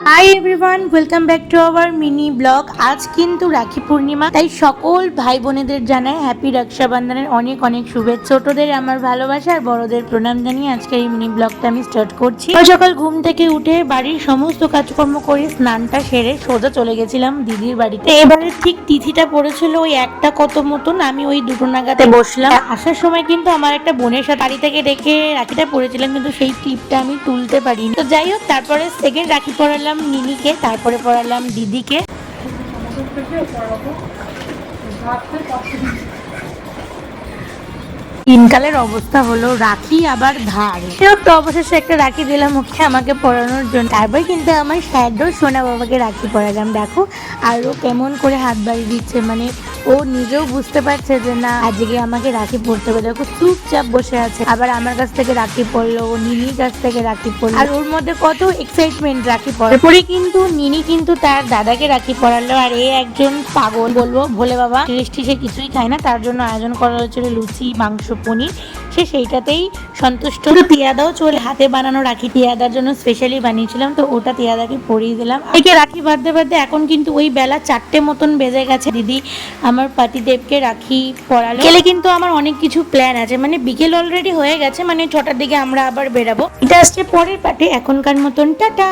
Hi everyone, welcome back to our mini blog. আজ কিন্তু রাখি পূর্ণিমা, তাই সকল ভাই বোনেদের জানাই হ্যাপি রক্ষাবন্ধনের অনেক অনেক শুভেচ্ছা। ছোটদের আমার ভালোবাসা আর বড়দের প্রণাম জানিয়ে আজকের এই মিনি ব্লগটা আমি স্টার্ট করছি। সকাল ঘুম থেকে উঠে বাড়ির সমস্ত কাজকর্ম করে স্নানটা সেরে সোজা চলে গেছিলাম দিদির বাড়িতে। এবারে ঠিক তিথিটা পড়েছিল ওই একটা কত মতন, আমি ওই দুটো নাগাদে বসলাম। আসার সময় কিন্তু আমার একটা বোনের সাথে বাড়ি থেকে ডেকে রাখিটা পড়েছিলাম, কিন্তু সেই ক্লিপটা আমি তুলতে পারিনি। তো যাই হোক, তারপরে সেকেন্ড রাখি পড়ালাম নিনিকে, তারপরে পড়ালাম দিদিকে। দিনকালের অবস্থা হলো রাখি আবার ধার। তো অবশেষে একটা রাখি দিলাম ওকে আমাকে পড়ানোর জন্য। তারপর কিন্তু আমার শ্যাডো সোনা বাবাকে রাখি পড়ালাম। দেখো আরো কেমন করে হাত বাড়িয়ে দিচ্ছে, মানে ও নিজেও বুঝতে পারছে যে না আজকে আমাকে রাখি পড়তে হবে। দেখো চুপচাপ বসে আছে, আবার আমার কাছ থেকে রাখি পড়লো, ও নিনির কাছ থেকে রাখি পড়লো, আর ওর মধ্যে কত এক্সাইটমেন্ট রাখি পড়ার পরে। কিন্তু নিনি কিন্তু তার দাদাকে রাখি পড়ালো, আর এ একজন পাগল বলবো, ভোলে বাবা টেস্টি, সে কিছুই খায় না। তার জন্য আয়োজন করা হয়েছিল লুচি, মাংস, পনির। সে সেইটাতেই সন্তুষ্ট। তিয়াদাও চলে হাতে বানানো রাখি তিয়াদার জন্য স্পেশালি বানিয়েছিলাম, তো ওটা তিয়াদাকে পরিয়ে দিলাম। একে রাখি বাঁধতে বাঁধতে এখন কিন্তু ওই বেলা 4টে মতন বেজে গেছে। দিদি আমার পাতিদেবকে রাখি পরালো। গেলে কিন্তু আমার অনেক কিছু প্ল্যান আছে, মানে বিকেল অলরেডি হয়ে গেছে, মানে 6টার দিকে আমরা আবার বেরাবো। এটা আসছে পরের পার্টে। এখনকার মতন টাটা।